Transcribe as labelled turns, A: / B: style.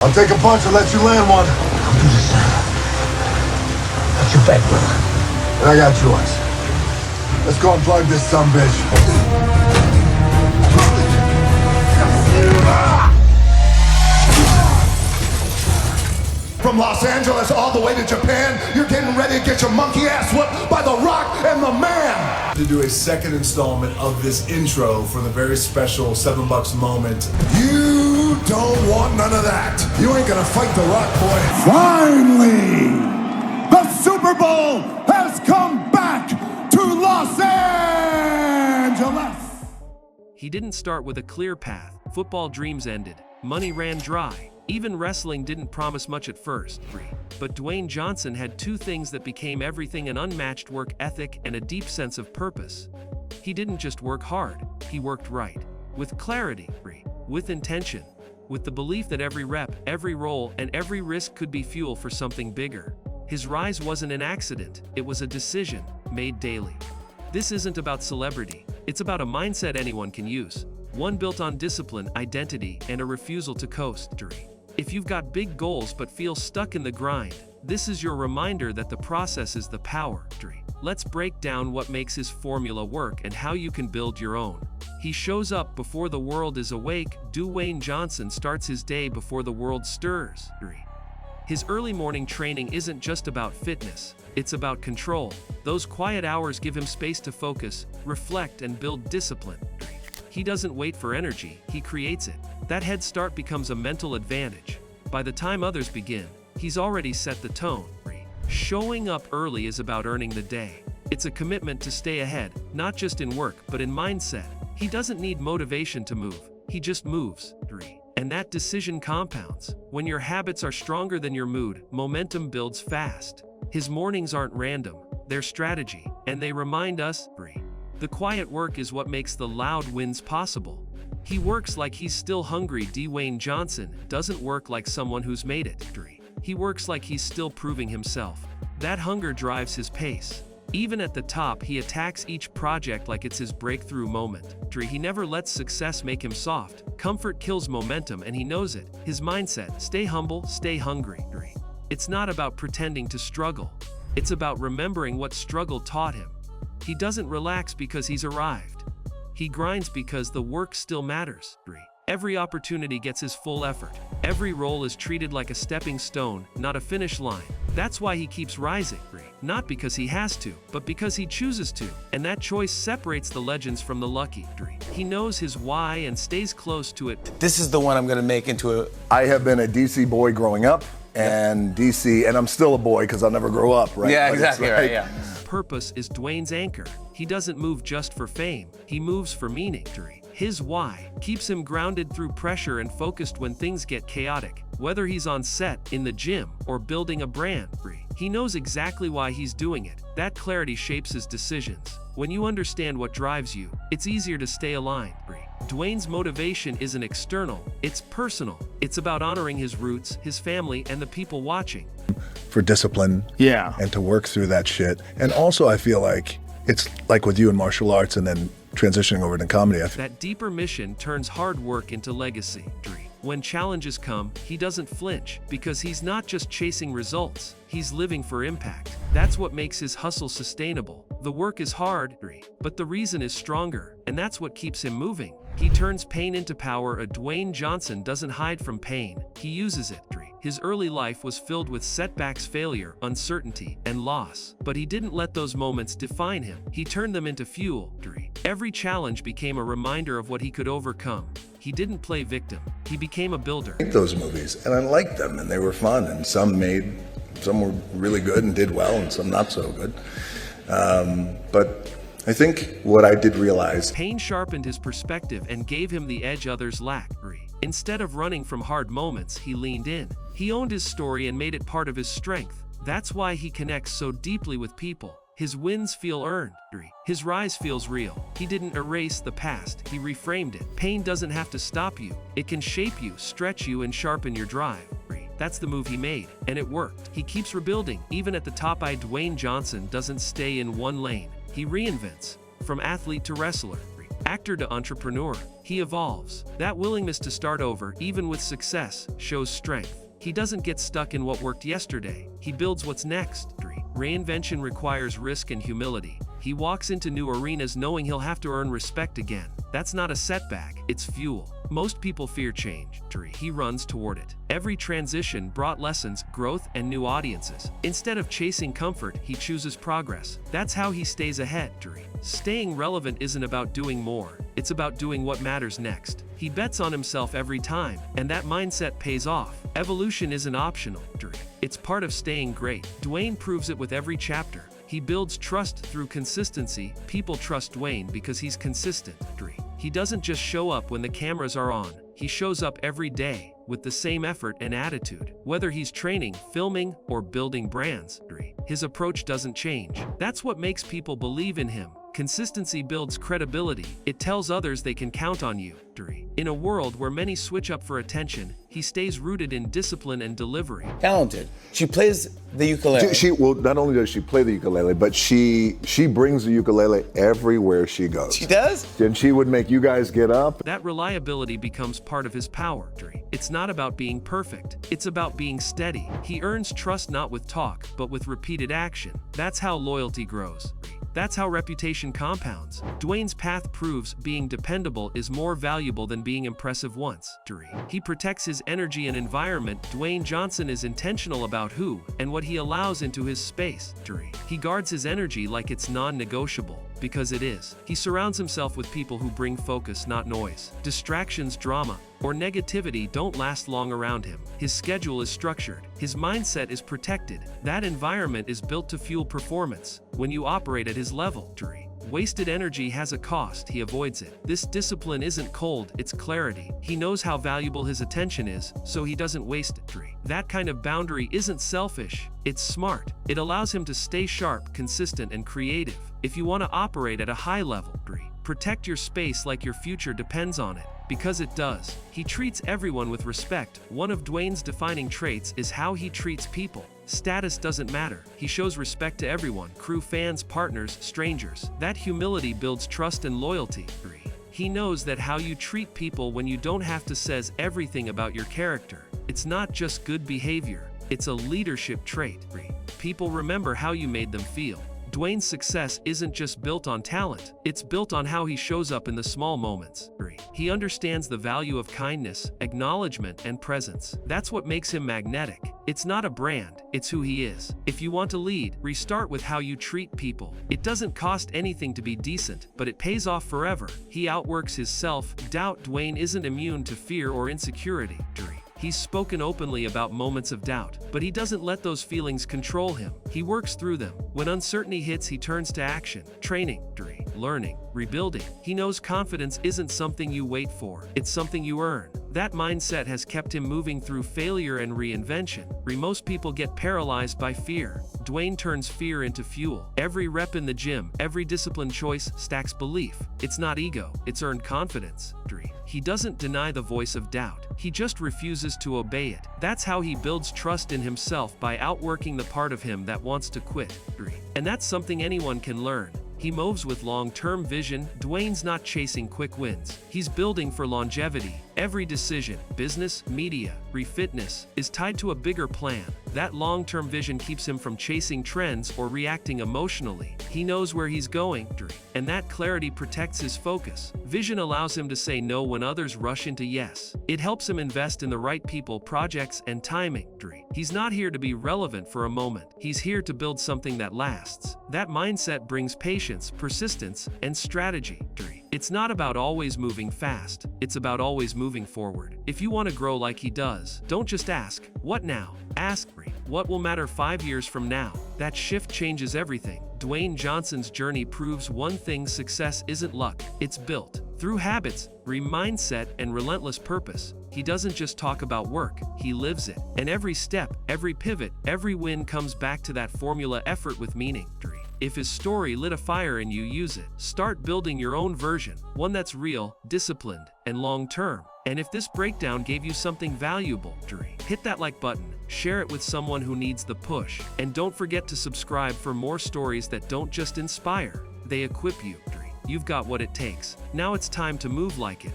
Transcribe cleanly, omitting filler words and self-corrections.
A: I'll take a punch and let you land one.
B: I'll do the same. Got your back, brother.
A: And I got yours. Let's go and plug this sumbitch. From Los Angeles all the way to Japan, you're getting ready to get your monkey ass whooped by The Rock and the Man. To do a second installment of this intro for the very special $7 moment. You don't want none of that. You ain't gonna fight The Rock, boy. Finally, the Super Bowl has come back to Los Angeles.
C: He didn't start with a clear path. Football dreams ended. Money ran dry. Even wrestling didn't promise much at first, but Dwayne Johnson had two things that became everything: an unmatched work ethic and a deep sense of purpose. He didn't just work hard, he worked right. With clarity, with intention, with the belief that every rep, every roll, and every risk could be fuel for something bigger. His rise wasn't an accident, it was a decision, made daily. This isn't about celebrity, it's about a mindset anyone can use. One built on discipline, identity, and a refusal to coast. If you've got big goals but feel stuck in the grind, this is your reminder that the process is the power. Let's break down what makes his formula work and how you can build your own. He shows up before the world is awake. Dwayne Johnson starts his day before the world stirs. His early morning training isn't just about fitness, it's about control. Those quiet hours give him space to focus, reflect, and build discipline. He doesn't wait for energy, he creates it. That head start becomes a mental advantage. By the time others begin, he's already set the tone. Showing up early is about earning the day. It's a commitment to stay ahead, not just in work, but in mindset. He doesn't need motivation to move, he just moves. And that decision compounds. When your habits are stronger than your mood, momentum builds fast. His mornings aren't random, they're strategy, and they remind us, the quiet work is what makes the loud wins possible. He works like he's still hungry. Dwayne Johnson doesn't work like someone who's made it. He works like he's still proving himself. That hunger drives his pace. Even at the top, he attacks each project like it's his breakthrough moment. He never lets success make him soft. Comfort kills momentum, and he knows it. His mindset: stay humble, stay hungry. It's not about pretending to struggle. It's about remembering what struggle taught him. He doesn't relax because he's arrived. He grinds because the work still matters. Every opportunity gets his full effort. Every role is treated like a stepping stone, not a finish line. That's why he keeps rising. Not because he has to, but because he chooses to. And that choice separates the legends from the lucky. He knows his why and stays close to it.
D: This is the one I'm gonna make into a...
A: I have been a DC boy growing up, and DC, and I'm still a boy because I'll never grow up, right?
D: Yeah,
A: But
D: exactly
A: it's
D: right,
A: like-
D: yeah.
C: Purpose is Dwayne's anchor. He doesn't move just for fame, he moves for meaning. His why keeps him grounded through pressure and focused when things get chaotic. Whether he's on set, in the gym, or building a brand, he knows exactly why he's doing it. That clarity shapes his decisions. When you understand what drives you, it's easier to stay aligned. Dwayne's motivation isn't external, it's personal. It's about honoring his roots, his family, and the people watching.
A: For discipline, and to work through that shit. And also, I feel like it's like with you in martial arts and then transitioning over to comedy.
C: That deeper mission turns hard work into legacy. When challenges come, he doesn't flinch, because he's not just chasing results, he's living for impact. That's what makes his hustle sustainable. The work is hard, but the reason is stronger, and that's what keeps him moving. He turns pain into power. A Dwayne Johnson doesn't hide from pain, he uses it. His early life was filled with setbacks, failure, uncertainty, and loss. But he didn't let those moments define him. He turned them into fuel. Every challenge became a reminder of what he could overcome. He didn't play victim, he became a builder.
A: I like those movies, and I liked them, and they were fun, and some were really good and did well, and some not so good. But I think what I did realize...
C: Pain sharpened his perspective and gave him the edge others lacked. Instead of running from hard moments, he leaned in. He owned his story and made it part of his strength. That's why he connects so deeply with people. His wins feel earned. His rise feels real. He didn't erase the past, he reframed it. Pain doesn't have to stop you. It can shape you, stretch you, and sharpen your drive. That's the move he made, and it worked. He keeps rebuilding, even at the top. Dwayne Johnson doesn't stay in one lane. He reinvents, from athlete to wrestler, Actor to entrepreneur, he evolves. That willingness to start over, even with success, shows strength. He doesn't get stuck in what worked yesterday. He builds what's next. 3. Reinvention requires risk and humility. He walks into new arenas knowing he'll have to earn respect again. That's not a setback, it's fuel. Most people fear change. 3. He runs toward it. Every transition brought lessons, growth, and new audiences. Instead of chasing comfort, he chooses progress. That's how he stays ahead. 3. Staying relevant isn't about doing more, it's about doing what matters next. He bets on himself every time, and that mindset pays off. Evolution isn't optional. 3. It's part of staying great. Dwayne proves it with every chapter. He builds trust through consistency. People trust Dwayne because he's consistent. 3. He doesn't just show up when the cameras are on. He shows up every day with the same effort and attitude. Whether he's training, filming, or building brands, 3. His approach doesn't change. That's what makes people believe in him. Consistency builds credibility. It tells others they can count on you. 3. In a world where many switch up for attention, he stays rooted in discipline and delivery.
D: Talented. She plays the ukulele.
E: Well, not only does she play the ukulele, but she brings the ukulele everywhere she goes.
D: She does?
E: And she would make you guys get up.
C: That reliability becomes part of his power. 3. It's not about being perfect. It's about being steady. He earns trust not with talk, but with repeated action. That's how loyalty grows. 3. That's how reputation compounds. Dwayne's path proves being dependable is more valuable than being impressive once. 3. He protects his energy and environment. Dwayne Johnson is intentional about who and what he allows into his space. 3. He guards his energy like it's non-negotiable, because it is. He surrounds himself with people who bring focus, not noise. Distractions, drama, or negativity don't last long around him. His schedule is structured. His mindset is protected. That environment is built to fuel performance. When you operate at his level, 3. Wasted energy has a cost. He avoids it. This discipline isn't cold, it's clarity. He knows how valuable his attention is, so he doesn't waste it. 3. That kind of boundary isn't selfish, it's smart. It allows him to stay sharp, consistent, and creative. If you want to operate at a high level, 3. Protect your space like your future depends on it. Because it does. He treats everyone with respect. One of Dwayne's defining traits is how he treats people. Status doesn't matter. He shows respect to everyone, crew, fans, partners, strangers. That humility builds trust and loyalty. 3. He knows that how you treat people when you don't have to says everything about your character. It's not just good behavior, it's a leadership trait. 3. People remember how you made them feel. Dwayne's success isn't just built on talent, it's built on how he shows up in the small moments. 3. He understands the value of kindness, acknowledgement, and presence. That's what makes him magnetic. It's not a brand, it's who he is. If you want to lead, restart with how you treat people. It doesn't cost anything to be decent, but it pays off forever. He outworks his self-doubt. Dwayne isn't immune to fear or insecurity. 3. He's spoken openly about moments of doubt, but he doesn't let those feelings control him. He works through them. When uncertainty hits, he turns to action, training, 3. Learning, rebuilding. He knows confidence isn't something you wait for, it's something you earn. That mindset has kept him moving through failure and reinvention. Most people get paralyzed by fear. Dwayne turns fear into fuel. Every rep in the gym, every discipline choice stacks belief. It's not ego, it's earned confidence. 3. He doesn't deny the voice of doubt. He just refuses to obey it. That's how he builds trust in himself, by outworking the part of him that wants to quit. 3. And that's something anyone can learn. He moves with long-term vision. Dwayne's not chasing quick wins. He's building for longevity. Every decision, business, media, fitness, is tied to a bigger plan. That long-term vision keeps him from chasing trends or reacting emotionally. He knows where he's going, and that clarity protects his focus. Vision allows him to say no when others rush into yes. It helps him invest in the right people, projects, and timing. He's not here to be relevant for a moment. He's here to build something that lasts. That mindset brings patience, persistence, and strategy. It's not about always moving fast, it's about always moving forward. If you want to grow like he does, don't just ask, what now? Ask, what will matter 5 years from now? That shift changes everything. Dwayne Johnson's journey proves one thing: success isn't luck, it's built through habits, mindset, and relentless purpose. He doesn't just talk about work, he lives it. And every step, every pivot, every win comes back to that formula: effort with meaning. If his story lit a fire in you, use it. Start building your own version, one that's real, disciplined, and long-term. And if this breakdown gave you something valuable, hit that like button, share it with someone who needs the push, and don't forget to subscribe for more stories that don't just inspire, they equip you. you've got what it takes. Now it's time to move like it.